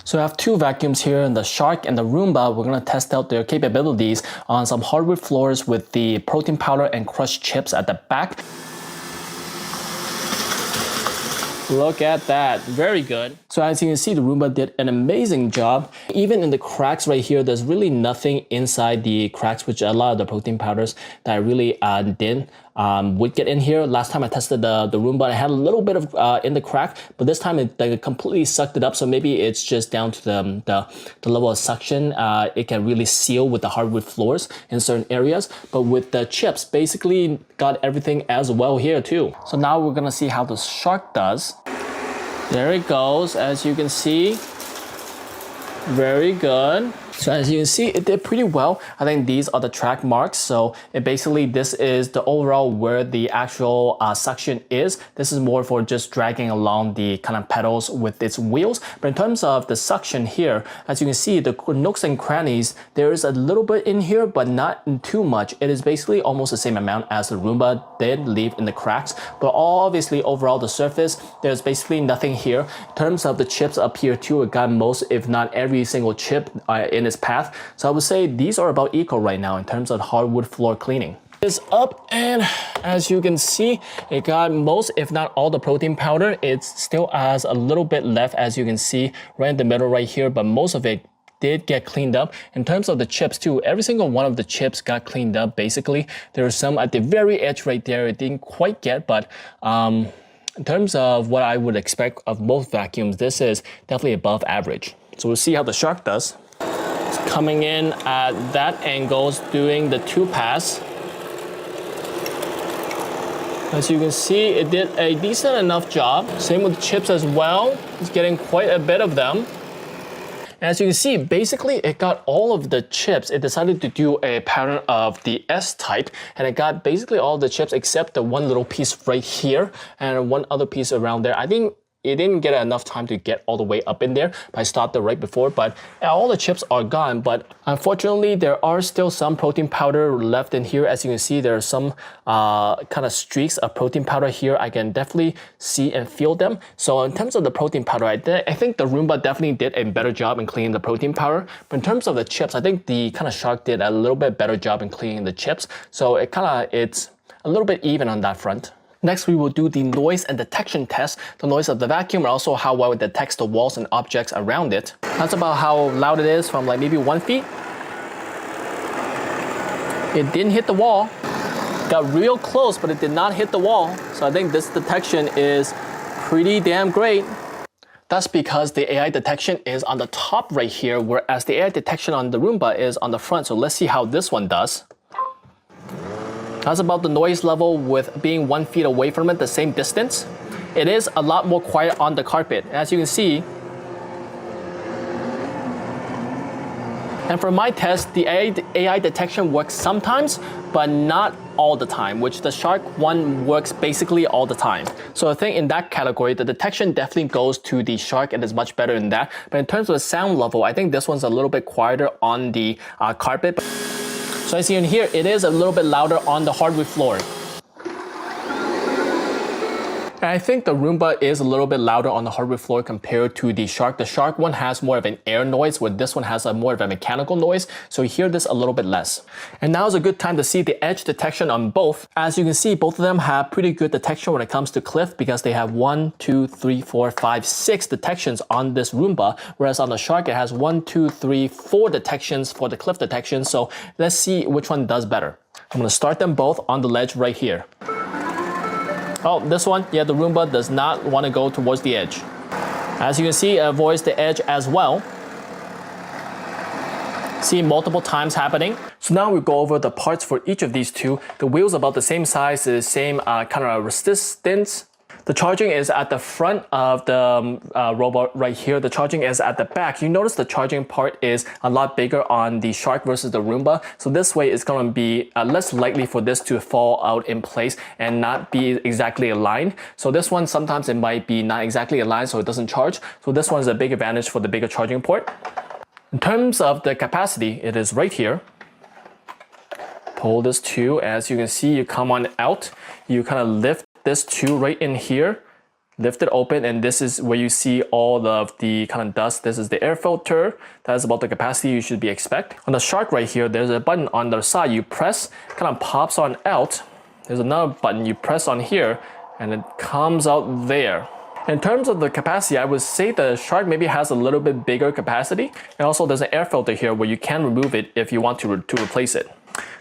So I have two vacuums here, the Shark and the Roomba. We're going to test out their capabilities on some hardwood floors with the protein powder and crushed chips at the back. Look at that, very good. So as you can see, the Roomba did an amazing job. Even in the cracks right here, there's really nothing inside the cracks, which a lot of the protein powders that I really would get in here. Last time I tested the Roomba, I had a little bit of in the crack, but this time it completely sucked it up. So maybe it's just down to the level of suction. It can really seal with the hardwood floors in certain areas. But with the chips, basically got everything as well here too. So now we're gonna see how the Shark does. There it goes, as you can see. Very good. So as you can see, it did pretty well. I think these are the track marks. So this is the overall where the actual suction is. This is more for just dragging along the kind of pedals with its wheels. But in terms of the suction here, as you can see, the nooks and crannies, there is a little bit in here, but not too much. It is basically almost the same amount as the Roomba did leave in the cracks. But obviously overall the surface, there's basically nothing here. In terms of the chips up here too, it got most, if not every single chip in its path. So I would say these are about equal right now in terms of hardwood floor cleaning. It's up, and as you can see, it got most, if not all, the protein powder. It still has a little bit left, as you can see right in the middle right here, but most of it did get cleaned up. In terms of the chips too, every single one of the chips got cleaned up basically. There are some at the very edge right there it didn't quite get, but in terms of what I would expect of both vacuums, this is definitely above average. So we'll see how the Shark does. It's coming in at that angle, doing the 2-pass. As you can see, it did a decent enough job. Same with the chips as well. It's getting quite a bit of them. As you can see, basically it got all of the chips. It decided to do a pattern of the S type, and it got basically all the chips except the one little piece right here and one other piece around there. I think it didn't get enough time to get all the way up in there, but I stopped it right before, but all the chips are gone. But unfortunately, there are still some protein powder left in here. As you can see, there are some kind of streaks of protein powder here. I can definitely see and feel them. So in terms of the protein powder, I think the Roomba definitely did a better job in cleaning the protein powder. But in terms of the chips, I think the kind of Shark did a little bit better job in cleaning the chips. So it's a little bit even on that front. Next, we will do the noise and detection test, the noise of the vacuum, and also how well it detects the walls and objects around it. That's about how loud it is from like maybe 1 feet. It didn't hit the wall. Got real close, but it did not hit the wall. So I think this detection is pretty damn great. That's because the AI detection is on the top right here, whereas the AI detection on the Roomba is on the front. So let's see how this one does. That's about the noise level with being 1 feet away from it, the same distance. It is a lot more quiet on the carpet, as you can see. And for my test, the AI detection works sometimes, but not all the time, which the Shark one works basically all the time. So I think in that category, the detection definitely goes to the Shark and is much better than that. But in terms of the sound level, I think this one's a little bit quieter on the carpet. So as you can hear, it is a little bit louder on the hardwood floor. And I think the Roomba is a little bit louder on the hardwood floor compared to the Shark. The Shark one has more of an air noise, where this one has more of a mechanical noise. So you hear this a little bit less. And now is a good time to see the edge detection on both. As you can see, both of them have pretty good detection when it comes to cliff, because they have 1, 2, 3, 4, 5, 6 detections on this Roomba. Whereas on the Shark, it has 1, 2, 3, 4 detections for the cliff detection. So let's see which one does better. I'm gonna start them both on the ledge right here. Oh, this one, yeah, the Roomba does not want to go towards the edge. As you can see, it avoids the edge as well. See multiple times happening. So now we go over the parts for each of these two. The wheel's about the same size, the same kind of resistance. The charging is at the front of the robot right here. The charging is at the back. You notice the charging part is a lot bigger on the Shark versus the Roomba. So this way it's going to be less likely for this to fall out in place and not be exactly aligned. So this one, sometimes it might be not exactly aligned, so it doesn't charge. So this one is a big advantage for the bigger charging port. In terms of the capacity, it is right here. Pull this too. As you can see, you come on out. You kind of lift this tube right in here, Lift it open, and this is where you see all of the kind of dust. This is the air filter. That is about the capacity you should be expect. On the shark right here, there's a button on the side. You press, kind of pops on out. There's another button you press on here, and it comes out there. In terms of the capacity, I would say the shark maybe has a little bit bigger capacity. And also there's an air filter here where you can remove it if you want to replace it.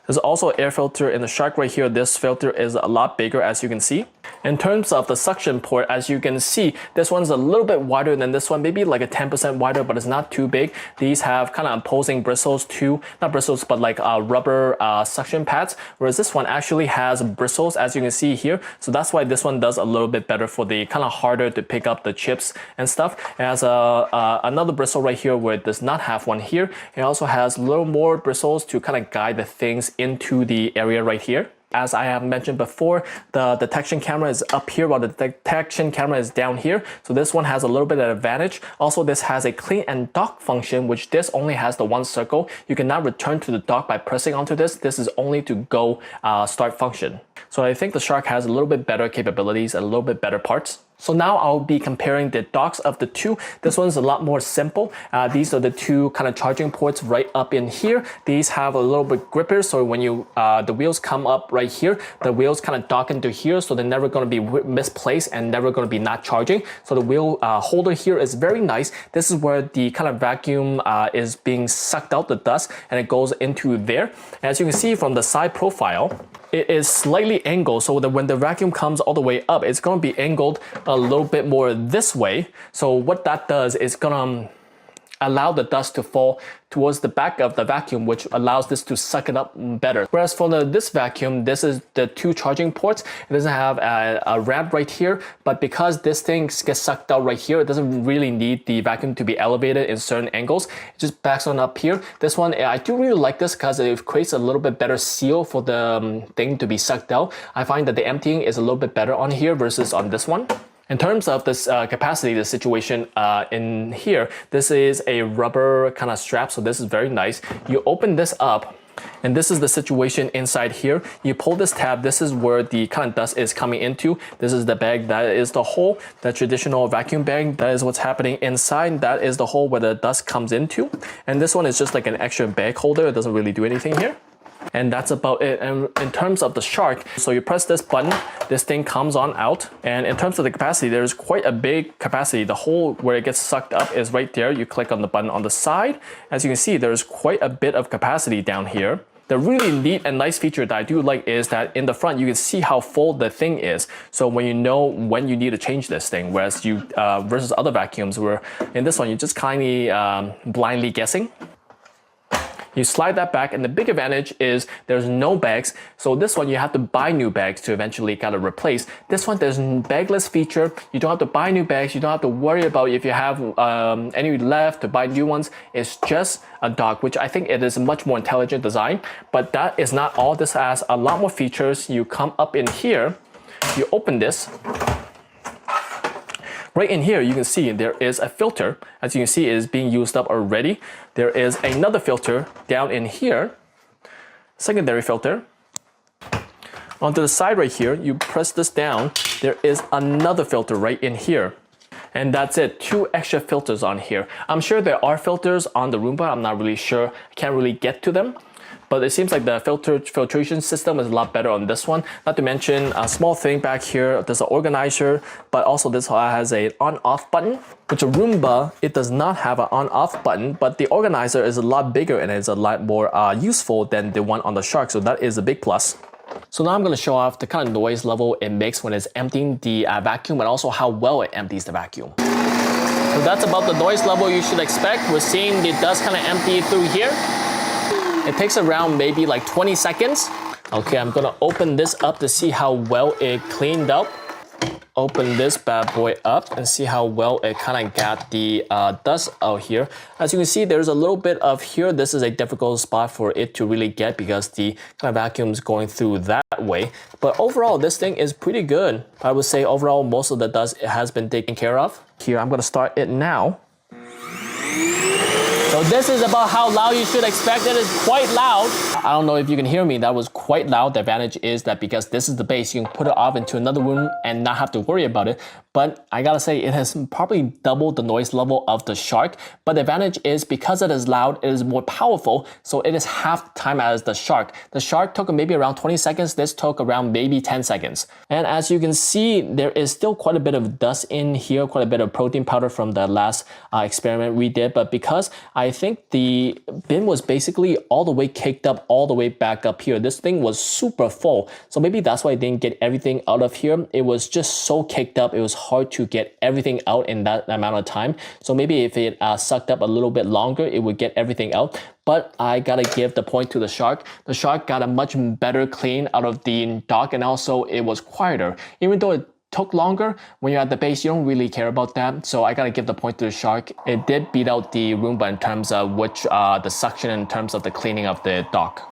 There's also an air filter in the shark right here. This filter is a lot bigger, as you can see. In terms of the suction port, as you can see, this one's a little bit wider than this one, maybe like a 10% wider, but it's not too big. These have kind of opposing bristles too, not bristles, but like rubber suction pads, whereas this one actually has bristles, as you can see here. So that's why this one does a little bit better for the kind of harder to pick up the chips and stuff. It has another bristle right here where it does not have one here. It also has a little more bristles to kind of guide the things into the area right here. As I have mentioned before, the detection camera is up here while the detection camera is down here. So this one has a little bit of advantage. Also, this has a clean and dock function, which this only has the one circle. You cannot return to the dock by pressing onto this. This is only to go start function. So I think the Shark has a little bit better capabilities and a little bit better parts. So now I'll be comparing the docks of the two. This one's a lot more simple. These are the two kind of charging ports right up in here. These have a little bit grippers, so when you the wheels come up right here, the wheels kind of dock into here, so they're never going to be misplaced and never going to be not charging. So the wheel holder here is very nice. This is where the kind of vacuum is being sucked out, the dust, and it goes into there. As you can see from the side profile, it is slightly angled, so that when the vacuum comes all the way up, it's going to be angled a little bit more this way. So what that does is going to allow the dust to fall towards the back of the vacuum, which allows this to suck it up better. Whereas for this vacuum, this is the two charging ports. It doesn't have a ramp right here, but because this thing gets sucked out right here, it doesn't really need the vacuum to be elevated in certain angles. It just backs on up here. This one, I do really like this because it creates a little bit better seal for the thing to be sucked out. I find that the emptying is a little bit better on here versus on this one. In terms of this capacity, the situation in here, this is a rubber kind of strap, so this is very nice. You open this up, and this is the situation inside here. You pull this tab, this is where the kind of dust is coming into. This is the bag, that is the hole, the traditional vacuum bag. That is what's happening inside. That is the hole where the dust comes into. And this one is just like an extra bag holder. It doesn't really do anything here. And that's about it. And in terms of the Shark, so you press this button, this thing comes on out. And in terms of the capacity, there's quite a big capacity. The hole where it gets sucked up is right there. You click on the button on the side. As you can see, there's quite a bit of capacity down here. The really neat and nice feature that I do like is that in the front, you can see how full the thing is. So when you know when you need to change this thing, whereas you, versus other vacuums where in this one, you're just kind of blindly guessing. You slide that back, and the big advantage is there's no bags. So this one, you have to buy new bags to eventually kind of replace. This one, there's a bagless feature. You don't have to buy new bags. You don't have to worry about if you have any left to buy new ones. It's just a dock, which I think it is a much more intelligent design. But that is not all. This has a lot more features. You come up in here, you open this. Right in here, you can see there is a filter. As you can see, it is being used up already. There is another filter down in here, secondary filter. Onto the side right here, you press this down, there is another filter right in here. And that's it, 2 extra filters on here. I'm sure there are filters on the Roomba, I'm not really sure, I can't really get to them. But it seems like the filtration system is a lot better on this one. Not to mention a small thing back here, there's an organizer, but also this has an on-off button. With a Roomba, it does not have an on-off button, but the organizer is a lot bigger and is a lot more useful than the one on the Shark, so that is a big plus. So now I'm going to show off the kind of noise level it makes when it's emptying the vacuum and also how well it empties the vacuum. So that's about the noise level you should expect. We're seeing the dust kind of empty through here. It takes around maybe like 20 seconds. Okay, I'm gonna open this up to see how well it cleaned up. Open this bad boy up and see how well it kind of got the dust out here. As you can see, there's a little bit of here. This is a difficult spot for it to really get because the kind of vacuum is going through that way. But overall, this thing is pretty good. I would say overall, most of the dust has been taken care of. Here, I'm gonna start it now. So this is about how loud you should expect. It is quite loud. I don't know if you can hear me, that was quite loud. The advantage is that because this is the base, you can put it off into another room and not have to worry about it. But I gotta say, it has probably doubled the noise level of the Shark. But the advantage is because it is loud, it is more powerful, so it is half the time as the Shark. The Shark took maybe around 20 seconds, this took around maybe 10 seconds. And as you can see, there is still quite a bit of dust in here, quite a bit of protein powder from the last experiment we did. But because I think the bin was basically all the way caked up, all the way back up here, this thing was super full. So maybe that's why I didn't get everything out of here. It was just so caked up, it was hard to get everything out in that amount of time. So maybe if it sucked up a little bit longer, it would get everything out. But I gotta give the point to the Shark. The Shark got a much better clean out of the dock, and also it was quieter. Even though it took longer, when you're at the base, you don't really care about that. So I gotta give the point to the Shark. It did beat out the Roomba in terms of the suction, in terms of the cleaning of the dock.